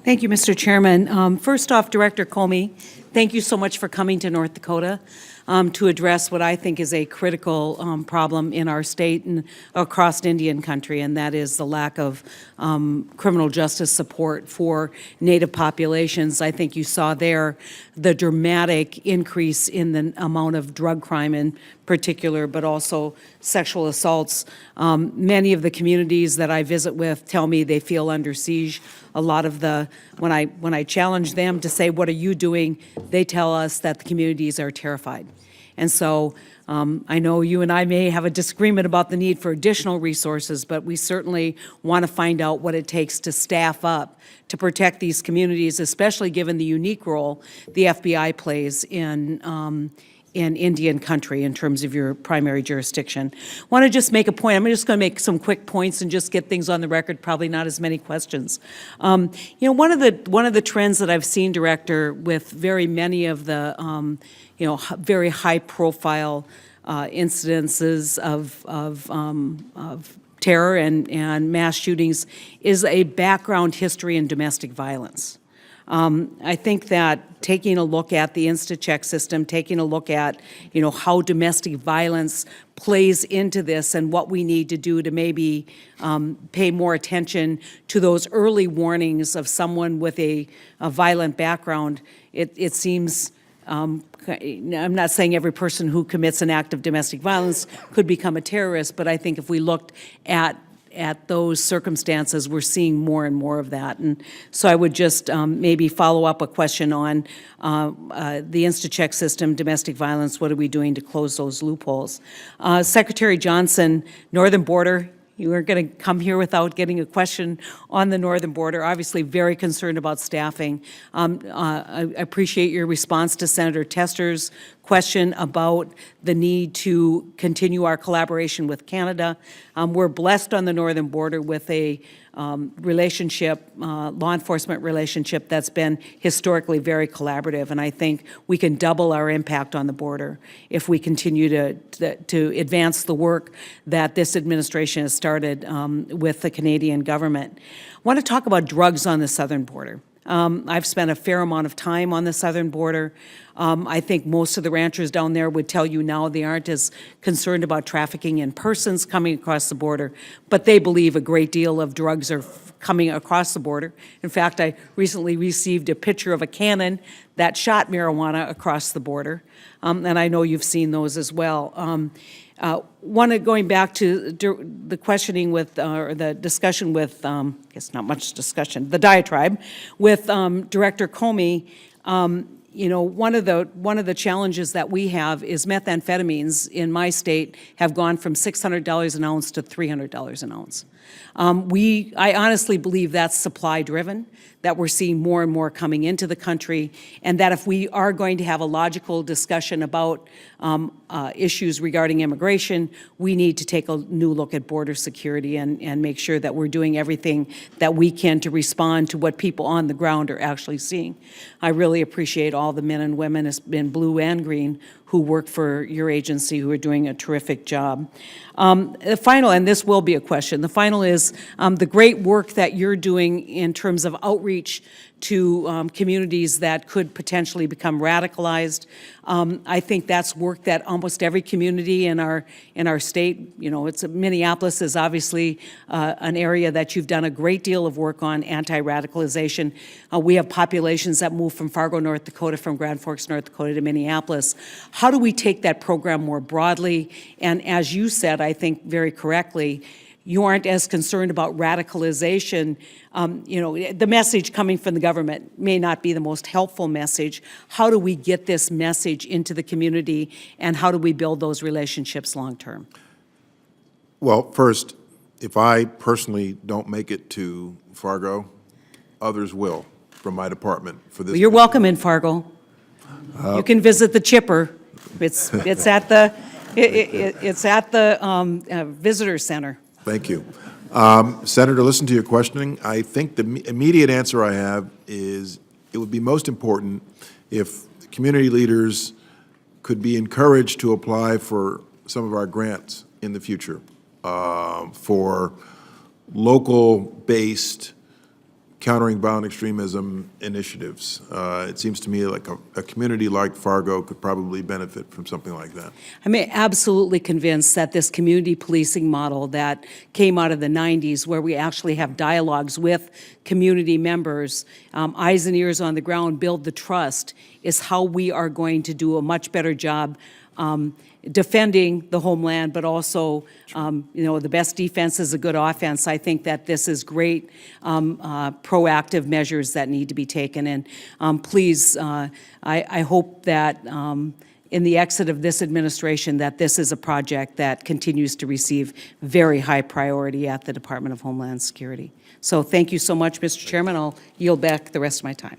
Thank you, Mr. Chairman. First off, Director Comey, thank you so much for coming to North Dakota to address what I think is a critical problem in our state and across Indian country, and that is the lack of criminal justice support for Native populations. I think you saw there the dramatic increase in the amount of drug crime in particular, but also sexual assaults. Many of the communities that I visit with tell me they feel under siege. A lot of when I challenge them to say, what are you doing, they tell us that the communities are terrified. And so I know you and I may have a disagreement about the need for additional resources, but we certainly want to find out what it takes to staff up to protect these communities, especially given the unique role the FBI plays in Indian country in terms of your primary jurisdiction. I want to just make a point. I'm just going to make some quick points and just get things on the record, probably not as many questions. You know, one of the trends that I've seen, Director, with very many of the very high profile incidences of terror and mass shootings is a background history in domestic violence. I think that taking a look at the InstaCheck system, taking a look at, how domestic violence plays into this and what we need to do to maybe pay more attention to those early warnings of someone with a violent background, it seems, I'm not saying every person who commits an act of domestic violence could become a terrorist, but I think if we looked at those circumstances, we're seeing more and more of that. And so I would just maybe follow up a question on the InstaCheck system, domestic violence, what are we doing to close those loopholes? Secretary Johnson, northern border, you weren't going to come here without getting a question on the northern border. Obviously very concerned about staffing. I appreciate your response to Senator Tester's question about the need to continue our collaboration with Canada. We're blessed on the northern border with a relationship, law enforcement relationship that's been historically very collaborative, and I think we can double our impact on the border if we continue to advance the work that this administration has started with the Canadian government. I want to talk about drugs on the southern border. I've spent a fair amount of time on the southern border. I think most of the ranchers down there would tell you now they aren't as concerned about trafficking in persons coming across the border, but they believe a great deal of drugs are coming across the border. In fact, I recently received a picture of a cannon that shot marijuana across the border, and I know you've seen those as well. Going back to the questioning with, or the discussion with, I guess not much discussion, the diatribe with Director Comey, one of the challenges that we have is methamphetamines in my state have gone from $600 an ounce to $300 an ounce. I honestly believe that's supply driven, that we're seeing more and more coming into the country, and that if we are going to have a logical discussion about issues regarding immigration, we need to take a new look at border security and make sure that we're doing everything that we can to respond to what people on the ground are actually seeing. I really appreciate all the men and women in blue and green who work for your agency, who are doing a terrific job. The final, and this will be a question, the final is the great work that you're doing in terms of outreach to communities that could potentially become radicalized. I think that's work that almost every community in our state, Minneapolis is obviously an area that you've done a great deal of work on, anti-radicalization. We have populations that move from Fargo, North Dakota, from Grand Forks, North Dakota to Minneapolis. How do we take that program more broadly? And as you said, I think very correctly, you aren't as concerned about radicalization. The message coming from the government may not be the most helpful message. How do we get this message into the community, and how do we build those relationships long term? Well, first, if I personally don't make it to Fargo, others will from my department for this. Well, you're welcome in Fargo. You can visit the chipper. It's at the visitor center. Thank you. Senator, listen to your questioning. I think the immediate answer I have is it would be most important if community leaders could be encouraged to apply for some of our grants in the future for local-based countering violent extremism initiatives. It seems to me like a community like Fargo could probably benefit from something like that. I'm absolutely convinced that this community policing model that came out of the 90s, where we actually have dialogues with community members, eyes and ears on the ground, build the trust, is how we are going to do a much better job defending the homeland, but also, the best defense is a good offense. I think that this is great proactive measures that need to be taken. And please, I hope that in the exit of this administration, that this is a project that continues to receive very high priority at the Department of Homeland Security. So thank you so much, Mr. Chairman. I'll yield back the rest of my time.